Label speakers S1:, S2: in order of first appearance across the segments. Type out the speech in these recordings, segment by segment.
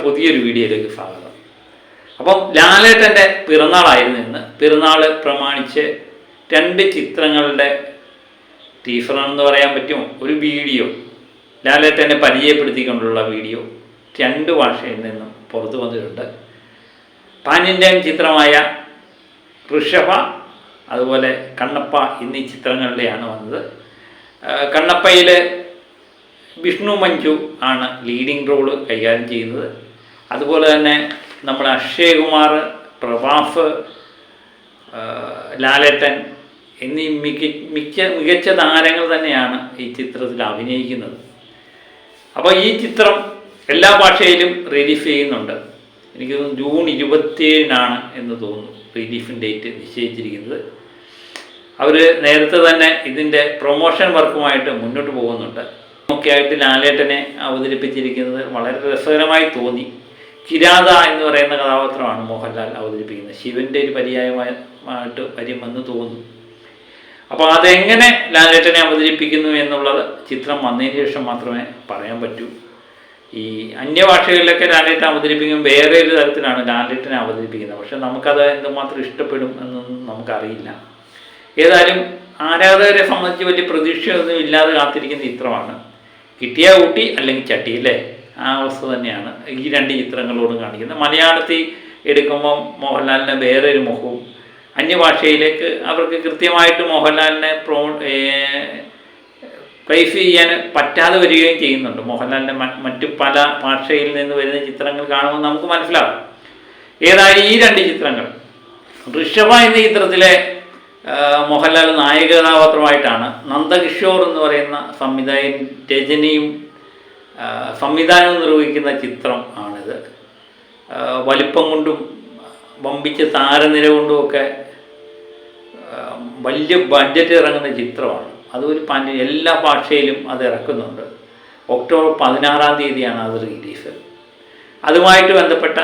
S1: പുതിയൊരു വീഡിയോയിലേക്ക് സ്വാഗതം. അപ്പം ലാലേട്ടൻ്റെ പിറന്നാളായിരുന്നു ഇന്ന്. പിറന്നാൾ പ്രമാണിച്ച് 2 ചിത്രങ്ങളുടെ ടീസറാണെന്ന് പറയാൻ പറ്റുമോ, ഒരു വീഡിയോ, ലാലേട്ടനെ പരിചയപ്പെടുത്തിക്കൊണ്ടുള്ള വീഡിയോ 2 ഭാഷയിൽ നിന്നും പുറത്തു വന്നിട്ടുണ്ട്. പാൻ ഇന്ത്യൻ ചിത്രമായ ഋഷഭ, അതുപോലെ കണ്ണപ്പ എന്നീ ചിത്രങ്ങളുടെയാണ് വന്നത്. കണ്ണപ്പയിൽ വിഷ്ണു മഞ്ജു ആണ് ലീഡിംഗ് റോള് കൈകാര്യം ചെയ്യുന്നത്. അതുപോലെ തന്നെ നമ്മുടെ അക്ഷയ് കുമാർ, പ്രഭാസ്, ലാലേട്ടൻ എന്നീ മികച്ച താരങ്ങൾ തന്നെയാണ് ഈ ചിത്രത്തിൽ അഭിനയിക്കുന്നത്. അപ്പോൾ ഈ ചിത്രം എല്ലാ ഭാഷയിലും റിലീസ് ചെയ്യുന്നുണ്ട്. എനിക്ക് തോന്നുന്നു ജൂൺ 27-നാണ് എന്ന് തോന്നുന്നു റിലീസിംഗ് ഡേറ്റ് നിശ്ചയിച്ചിരിക്കുന്നത്. അവർ നേരത്തെ തന്നെ ഇതിൻ്റെ പ്രൊമോഷൻ വർക്കുമായിട്ട് മുന്നോട്ട് പോകുന്നുണ്ട്. ഒക്കെയായിട്ട് ലാലേട്ടനെ അവതരിപ്പിച്ചിരിക്കുന്നത് വളരെ രസകരമായി തോന്നി. കിരാത എന്ന് പറയുന്ന കഥാപാത്രമാണ് മോഹൻലാൽ അവതരിപ്പിക്കുന്നത്. ശിവൻ്റെ ഒരു പര്യായമായിട്ട് വരുമെന്ന് തോന്നുന്നു. അപ്പോൾ അതെങ്ങനെ ലാലേട്ടനെ അവതരിപ്പിക്കുന്നു എന്നുള്ളത് ചിത്രം വന്നതിന് ശേഷം മാത്രമേ പറയാൻ പറ്റൂ. ഈ അന്യഭാഷകളിലൊക്കെ ലാലേട്ടൻ അവതരിപ്പിക്കുമ്പോൾ വേറെ ഒരു തരത്തിലാണ് ലാലേട്ടനെ അവതരിപ്പിക്കുന്നത്. പക്ഷെ നമുക്കത് എന്തുമാത്രം ഇഷ്ടപ്പെടും എന്നൊന്നും നമുക്കറിയില്ല. ഏതായാലും ആരാധകരെ സംബന്ധിച്ച് വലിയ പ്രതീക്ഷയൊന്നും ഇല്ലാതെ കാത്തിരിക്കുന്ന ചിത്രമാണ്. കിട്ടിയ ഊട്ടി അല്ലെങ്കിൽ ചട്ടി, അല്ലേ? ആ അവസ്ഥ തന്നെയാണ് ഈ 2 ചിത്രങ്ങളോടും കാണിക്കുന്നത്. മലയാളത്തിൽ എടുക്കുമ്പം മോഹൻലാലിൻ്റെ വേറെ ഒരു മുഖവും, അന്യഭാഷയിലേക്ക് അവർക്ക് കൃത്യമായിട്ട് മോഹൻലാലിനെ പ്രൈസ് ചെയ്യാൻ പറ്റാതെ വരികയും ചെയ്യുന്നുണ്ട്. മോഹൻലാലിൻ്റെ മറ്റു പല ഭാഷയിൽ നിന്ന് വരുന്ന ചിത്രങ്ങൾ കാണുമ്പോൾ നമുക്ക് മനസ്സിലാവും. ഏതായാലും ഈ 2 ചിത്രങ്ങൾ, ഋഷഭ എന്ന ചിത്രത്തിലെ മോഹൻലാൽ നായക കഥാപാത്രമായിട്ടാണ്. നന്ദകിഷോർ എന്ന് പറയുന്ന സംവിധായകൻ, രചനയും സംവിധാനവും നിർവഹിക്കുന്ന ചിത്രം ആണിത്. വലിപ്പം കൊണ്ടും വമ്പിച്ച താരനിര കൊണ്ടുമൊക്കെ വലിയ ബഡ്ജറ്റ് ഇറങ്ങുന്ന ചിത്രമാണ്. അതൊരു എല്ലാ ഭാഷയിലും അത് ഇറക്കുന്നുണ്ട്. ഒക്ടോബർ 16-ാം തീയതിയാണ് അത് റിലീസ്. അതുമായിട്ട് ബന്ധപ്പെട്ട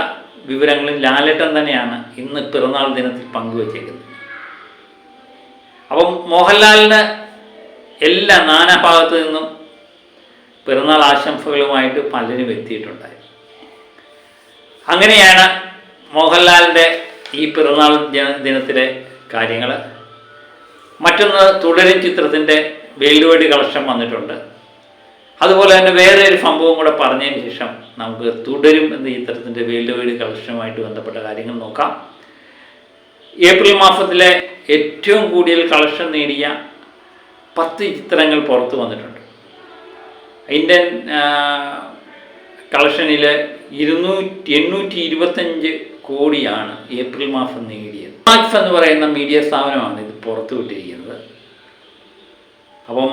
S1: വിവരങ്ങളും ലാലേട്ടൻ തന്നെയാണ് ഇന്ന് പിറന്നാൾ ദിനത്തിൽ പങ്കുവച്ചേക്കുന്നത്. അപ്പം മോഹൻലാലിന് എല്ലാ നാനാഭാഗത്തു നിന്നും പിറന്നാൾ ആശംസകളുമായിട്ട് പലരും എത്തിയിട്ടുണ്ടായി. അങ്ങനെയാണ് മോഹൻലാലിൻ്റെ ഈ പിറന്നാൾ ദിനത്തിലെ കാര്യങ്ങൾ. മറ്റൊന്ന്, തുടരും ചിത്രത്തിൻ്റെ വേൾഡ് വൈഡ് കളക്ഷൻ വന്നിട്ടുണ്ട്. അതുപോലെ തന്നെ വേറെ ഒരു സംഭവം കൂടെ പറഞ്ഞതിന് ശേഷം നമുക്ക് തുടരും എന്ന ചിത്രത്തിൻ്റെ വേൾഡ് വൈഡ് കളക്ഷനുമായിട്ട് ബന്ധപ്പെട്ട കാര്യങ്ങൾ നോക്കാം. ഏപ്രിൽ മാസത്തിലെ ഏറ്റവും കൂടുതൽ കളക്ഷൻ നേടിയ 10 ചിത്രങ്ങൾ പുറത്തു വന്നിട്ടുണ്ട്. ഇന്ത്യൻ കളക്ഷനിൽ 825 കോടിയാണ് ഏപ്രിൽ മാസം നേടിയത്. മാക്സ് എന്ന് പറയുന്ന മീഡിയ സ്ഥാപനമാണ് ഇത് പുറത്തു വിട്ടിരിക്കുന്നത്. അപ്പം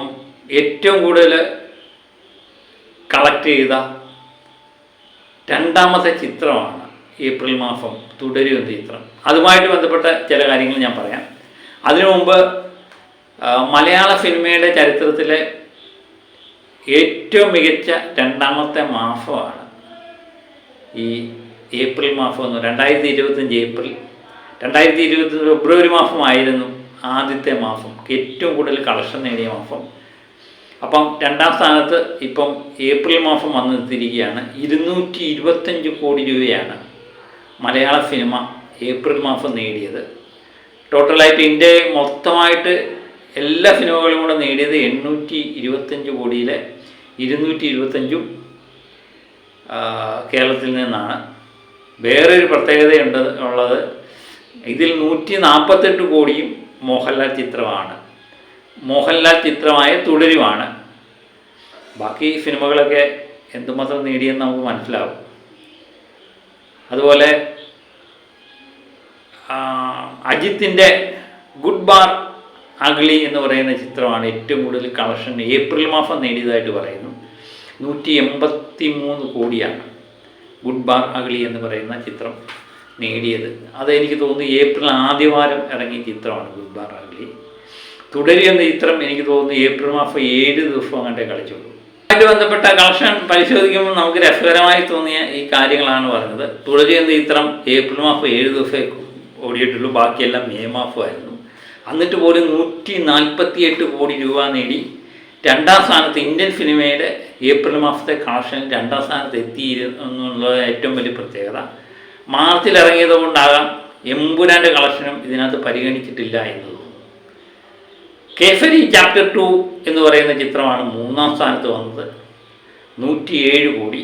S1: ഏറ്റവും കൂടുതൽ കളക്ട് ചെയ്ത 2ാമത്തെ ചിത്രമാണ് ഏപ്രിൽ മാസം തുടരും എന്ന ചിത്രം. അതുമായിട്ട് ബന്ധപ്പെട്ട ചില കാര്യങ്ങൾ ഞാൻ പറയാം. അതിനു മുമ്പ് മലയാള സിനിമയുടെ ചരിത്രത്തിലെ ഏറ്റവും മികച്ച 2ാമത്തെ മാസമാണ് ഈ ഏപ്രിൽ മാസം എന്ന്. 2025 ഏപ്രിൽ, 2020 ഫെബ്രുവരി മാസമായിരുന്നു ആദ്യത്തെ മാസം, ഏറ്റവും കൂടുതൽ കളക്ഷൻ നേടിയ മാസം. അപ്പം 2ാം സ്ഥാനത്ത് ഇപ്പം ഏപ്രിൽ മാസം വന്നെത്തിയിരിക്കുകയാണ്. 225 കോടി രൂപയാണ് മലയാള സിനിമ ഏപ്രിൽ മാസം നേടിയത്. ടോട്ടലായിട്ട് ഇന്ത്യ മൊത്തമായിട്ട് എല്ലാ സിനിമകളും കൂടെ നേടിയത് 825 കോടിയിലെ 225 കേരളത്തിൽ നിന്നാണ്. വേറൊരു പ്രത്യേകതയുണ്ട് ഉള്ളത്, ഇതിൽ 148 കോടിയും മോഹൻലാൽ ചിത്രമാണ്. മോഹൻലാൽ ചിത്രമായ തുടരുമാണ്. ബാക്കി സിനിമകളൊക്കെ എന്തുമാത്രം നേടിയെന്ന് നമുക്ക് മനസ്സിലാവും. അതുപോലെ അജിത്തിൻ്റെ ഗുഡ് ബാർ അഗ്ലി എന്ന് പറയുന്ന ചിത്രമാണ് ഏറ്റവും കൂടുതൽ കളക്ഷൻ ഏപ്രിൽ മാസം നേടിയതായിട്ട് പറയുന്നു. 183 കോടിയാണ് ഗുഡ് ബാർ അഗ്ലി എന്ന് പറയുന്ന ചിത്രം നേടിയത്. അതെനിക്ക് തോന്നുന്നു ഏപ്രിൽ ആദ്യവാരം ഇറങ്ങിയ ചിത്രമാണ് ഗുഡ് ബാർ അഗ്ലി. തുടരും എന്ന ചിത്രം എനിക്ക് തോന്നുന്നു ഏപ്രിൽ മാസം 7 ദിവസം അങ്ങോട്ടേ കളിച്ചുള്ളൂ. അതുമായിട്ട് ബന്ധപ്പെട്ട കളക്ഷൻ പരിശോധിക്കുമ്പോൾ നമുക്ക് രസകരമായി തോന്നിയ ഈ കാര്യങ്ങളാണ് പറഞ്ഞത്. തുടരും എന്ന ചിത്രം ഏപ്രിൽ മാസം 7 ദിവസമേ ഓടിയിട്ടുള്ളൂ, ബാക്കിയെല്ലാം മെയ് മാസമായിരുന്നു. എന്നിട്ട് പോലും 148 കോടി രൂപ നേടി രണ്ടാം സ്ഥാനത്ത് ഇന്ത്യൻ സിനിമയുടെ ഏപ്രിൽ മാസത്തെ കളക്ഷനിൽ രണ്ടാം സ്ഥാനത്ത് എത്തിയിരുന്നുള്ളത് ഏറ്റവും വലിയ പ്രത്യേകത. മാർച്ചിൽ ഇറങ്ങിയത് കൊണ്ടാകാം എമ്പുരാൻ്റെ കളക്ഷനും ഇതിനകത്ത് പരിഗണിച്ചിട്ടില്ല എന്നത്. കേസരി ചാപ്റ്റർ 2 എന്ന് പറയുന്ന ചിത്രമാണ് മൂന്നാം സ്ഥാനത്ത് വന്നത്, 107 കോടി.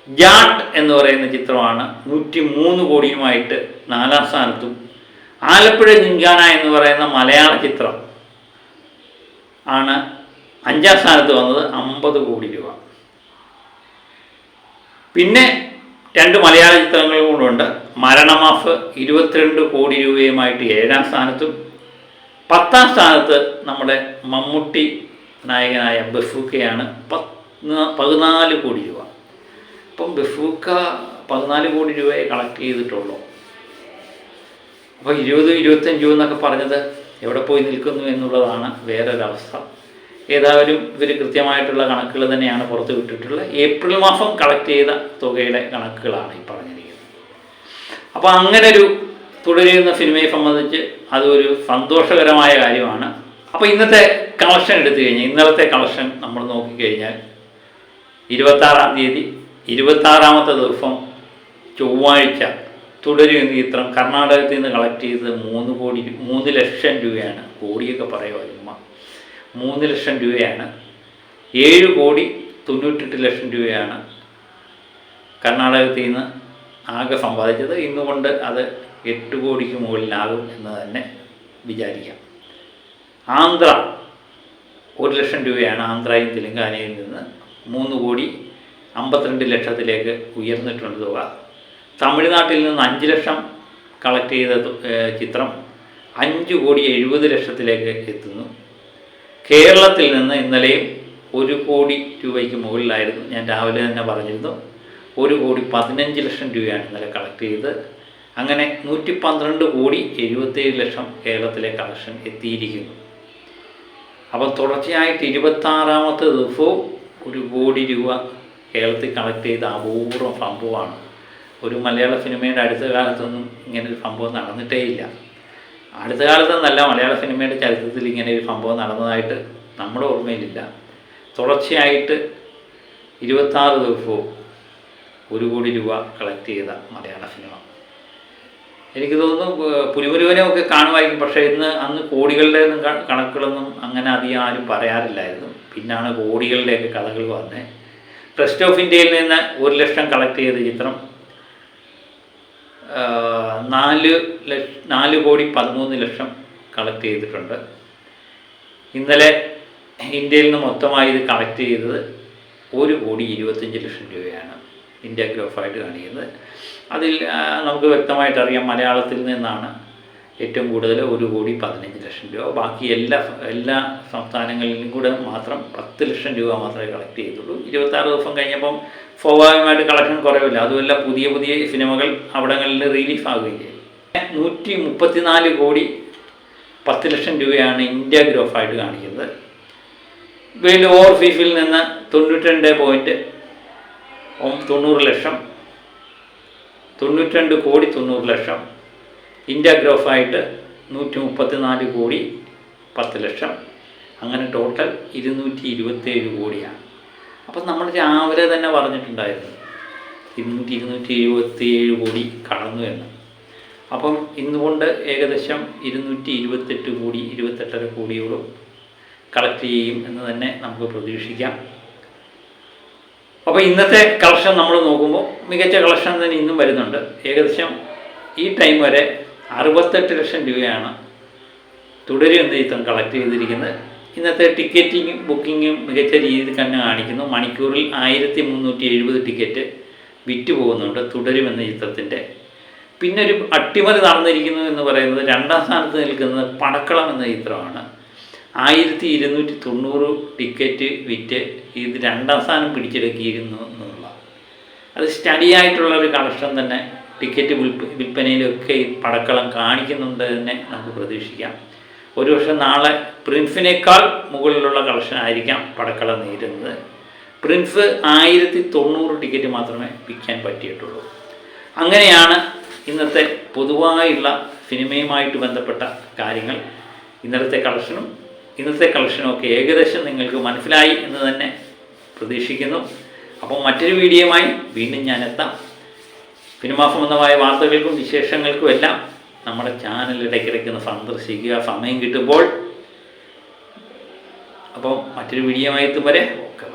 S1: ജാട്ട് എന്ന് പറയുന്ന ചിത്രമാണ് 103 കോടിയുമായിട്ട് നാലാം സ്ഥാനത്തും. ആലപ്പുഴ ജിങ്കാന എന്ന് പറയുന്ന മലയാള ചിത്രം ആണ് അഞ്ചാം സ്ഥാനത്ത് വന്നത്, 50 കോടി രൂപ. പിന്നെ 2 മലയാള ചിത്രങ്ങളും കൂടെ മരണമാഫ് 22 കോടി രൂപയുമായിട്ട് 7ാം സ്ഥാനത്തും. 10ാം സ്ഥാനത്ത് നമ്മുടെ മമ്മൂട്ടി നായകനായ ബഫൂക്കയാണ് 14 കോടി രൂപ. അപ്പം ബഫൂക്ക 14 കോടി രൂപയെ കളക്ട് ചെയ്തിട്ടുള്ളൂ. അപ്പോൾ 20-25 എന്നൊക്കെ പറഞ്ഞത് എവിടെ പോയി നിൽക്കുന്നു എന്നുള്ളതാണ് വേറൊരവസ്ഥ. ഏതായാലും ഇവർ കൃത്യമായിട്ടുള്ള കണക്കുകൾ തന്നെയാണ് പുറത്ത് വിട്ടിട്ടുള്ളത്. ഏപ്രിൽ മാസം കളക്ട് ചെയ്ത തുകയുടെ കണക്കുകളാണ് ഈ പറഞ്ഞിരിക്കുന്നത്. അപ്പോൾ അങ്ങനൊരു തുടരുന്ന സിനിമയെ സംബന്ധിച്ച് അതൊരു സന്തോഷകരമായ കാര്യമാണ്. അപ്പോൾ ഇന്നത്തെ കളക്ഷൻ എടുത്തു കഴിഞ്ഞാൽ, ഇന്നലത്തെ കളക്ഷൻ നമ്മൾ നോക്കിക്കഴിഞ്ഞാൽ 26-ാം തീയതി 26ാമത്തെ ദിവസം ചൊവ്വാഴ്ച തുടരും എന്ന ചിത്രം കർണാടകത്തിൽ നിന്ന് കളക്ട് ചെയ്തത് 3 ലക്ഷം രൂപയാണ്. കോടിയൊക്കെ പറയുമായിരുന്നു, 3 ലക്ഷം രൂപയാണ്. 7,98,00,000 രൂപയാണ് കർണാടകത്തിൽ നിന്ന് ആകെ സമ്പാദിച്ചത്. ഇന്നുകൊണ്ട് അത് 8 കോടിക്ക് മുകളിലാകും എന്ന് തന്നെ വിചാരിക്കാം. ആന്ധ്ര 1 ലക്ഷം രൂപയാണ് ആന്ധ്രയും തെലുങ്കാനയിൽ നിന്ന് 3,52,00,000 ഉയർന്നിട്ടുണ്ട് തുക. തമിഴ്നാട്ടിൽ നിന്ന് 5 ലക്ഷം കളക്ട് ചെയ്ത ചിത്രം 5,70,00,000 എത്തുന്നു. കേരളത്തിൽ നിന്ന് ഇന്നലെയും 1 കോടി രൂപയ്ക്ക് മുകളിലായിരുന്നു. ഞാൻ രാവിലെ തന്നെ പറഞ്ഞിരുന്നു, 1,15,00,000 രൂപയാണ് ഇന്നലെ കളക്ട് ചെയ്തത്. അങ്ങനെ 112,77,00,000 കേരളത്തിലെ കളക്ഷൻ എത്തിയിരിക്കുന്നു. അപ്പം തുടർച്ചയായിട്ട് 26ാമത്തെ ദിവസവും 1 കോടി രൂപ കേരളത്തിൽ കളക്ട് ചെയ്ത അപൂർവം സംഭവമാണ്. ഒരു മലയാള സിനിമയുടെ അടുത്ത കാലത്തൊന്നും ഇങ്ങനൊരു സംഭവം നടന്നിട്ടേ ഇല്ല. അടുത്ത കാലത്തൊന്നല്ല, മലയാള സിനിമയുടെ ചരിത്രത്തിൽ ഇങ്ങനെ ഒരു സംഭവം നടന്നതായിട്ട് നമ്മുടെ ഓർമ്മയിലില്ല. തുടർച്ചയായിട്ട് 26 ദിവസവും 1 കോടി രൂപ കളക്ട് ചെയ്ത മലയാള സിനിമ. എനിക്ക് തോന്നുന്നു പുലിമുരുകനെയൊക്കെ കാണുമായിരിക്കും, പക്ഷേ അന്ന് കോടികളുടെ ഒന്നും കണക്കുകളൊന്നും അങ്ങനെ അധികം ആരും പറയാറില്ലായിരുന്നു. പിന്നാണ് കോടികളുടെയൊക്കെ കഥകൾ വന്നത്. ട്രസ്റ്റ് ഓഫ് ഇന്ത്യയിൽ നിന്ന് 1 ലക്ഷം കളക്ട് ചെയ്ത ചിത്രം 4,13,00,000 കളക്ട് ചെയ്തിട്ടുണ്ട്. ഇന്നലെ ഇന്ത്യയിൽ നിന്ന് മൊത്തമായി ഇത് കളക്ട് ചെയ്തത് 1,25,00,000 രൂപയാണ് ഇന്ത്യ ഗ്രോഫായിട്ട് കാണിക്കുന്നത്. അതിൽ നമുക്ക് വ്യക്തമായിട്ടറിയാം മലയാളത്തിൽ നിന്നാണ് ഏറ്റവും കൂടുതൽ 1,15,00,000 രൂപ. ബാക്കി എല്ലാ സംസ്ഥാനങ്ങളിലും കൂടെ മാത്രം 10 ലക്ഷം രൂപ മാത്രമേ കളക്ട് ചെയ്തുള്ളൂ. 26 ദിവസം കഴിഞ്ഞപ്പം സ്വാഭാവികമായിട്ട് കളക്ഷൻ കുറവില്ല. അതുമല്ല, പുതിയ സിനിമകൾ അവിടങ്ങളിൽ റിലീഫ് ആവുകയും ചെയ്യും. 134 കോടി 10 ലക്ഷം രൂപയാണ് ഇന്ത്യ ഗ്രോഫായിട്ട് കാണിക്കുന്നത്. വെയിൽ ഓവർസീസിൽ നിന്ന് 92,90,00,000, 92 കോടി 90 ലക്ഷം. ഇന്ത്യ ഗ്രോഫായിട്ട് 134 കോടി 10 ലക്ഷം. അങ്ങനെ ടോട്ടൽ 227 കോടിയാണ്. അപ്പം നമ്മൾ രാവിലെ തന്നെ പറഞ്ഞിട്ടുണ്ടായിരുന്നു 227 കോടി കടന്നു എന്ന്. അപ്പം ഇന്നുകൊണ്ട് ഏകദേശം 228 കോടി 28.5 കോടിയോളം കളക്ട് ചെയ്യും എന്ന് തന്നെ നമുക്ക് പ്രതീക്ഷിക്കാം. അപ്പോൾ ഇന്നത്തെ കളക്ഷൻ നമ്മൾ നോക്കുമ്പോൾ മികച്ച കളക്ഷൻ തന്നെ ഇന്നും വരുന്നുണ്ട്. ഏകദേശം ഈ ടൈം വരെ 68 ലക്ഷം രൂപയാണ് തുടരും എന്ന ചിത്രം കളക്ട് ചെയ്തിരിക്കുന്നത്. ഇന്നത്തെ ടിക്കറ്റിങ്ങും ബുക്കിങ്ങും മികച്ച രീതിയിൽ തന്നെ കാണിക്കുന്നു. മണിക്കൂറിൽ 1370 ടിക്കറ്റ് വിറ്റ് പോകുന്നുണ്ട് തുടരുമെന്ന ചിത്രത്തിൻ്റെ. പിന്നെ ഒരു അട്ടിമറി നടന്നിരിക്കുന്നു എന്ന് പറയുന്നത് 2ാം സ്ഥാനത്ത് നിൽക്കുന്നത് പടക്കളം എന്ന ചിത്രമാണ്. 1290 ടിക്കറ്റ് വിറ്റ് ഇത് 2ാം സ്ഥാനം പിടിച്ചെടുക്കിയിരുന്നു എന്നുള്ള അത് സ്റ്റഡി ആയിട്ടുള്ള ഒരു കളക്ഷൻ തന്നെ ടിക്കറ്റ് വിൽപ്പനയിലൊക്കെ ഈ പടക്കളം കാണിക്കുന്നുണ്ട് തന്നെ നമുക്ക് പ്രതീക്ഷിക്കാം. ഒരുപക്ഷെ നാളെ പ്രിൻസിനേക്കാൾ മുകളിലുള്ള കളക്ഷൻ ആയിരിക്കാം പടക്കളം നേരിടുന്നത്. പ്രിൻസ് 1090 ടിക്കറ്റ് മാത്രമേ വിൽക്കാൻ പറ്റിയിട്ടുള്ളൂ. അങ്ങനെയാണ് ഇന്നത്തെ പൊതുവായുള്ള സിനിമയുമായിട്ട് ബന്ധപ്പെട്ട കാര്യങ്ങൾ. ഇന്നലത്തെ കളക്ഷനും ഇന്നത്തെ കളക്ഷനൊക്കെ ഏകദേശം നിങ്ങൾക്ക് മനസ്സിലായി എന്ന് തന്നെ പ്രതീക്ഷിക്കുന്നു. അപ്പോൾ മറ്റൊരു വീഡിയോയുമായി വീണ്ടും ഞാൻ എത്താം. സിനിമാ സംബന്ധമായ വാർത്തകൾക്കും വിശേഷങ്ങൾക്കും എല്ലാം നമ്മുടെ ചാനൽ ഇടയ്ക്കിടയ്ക്ക് സന്ദർശിക്കുക സമയം കിട്ടുമ്പോൾ. അപ്പം മറ്റൊരു വീഡിയോയുമായി എത്തും വരെ ഓക്കെ.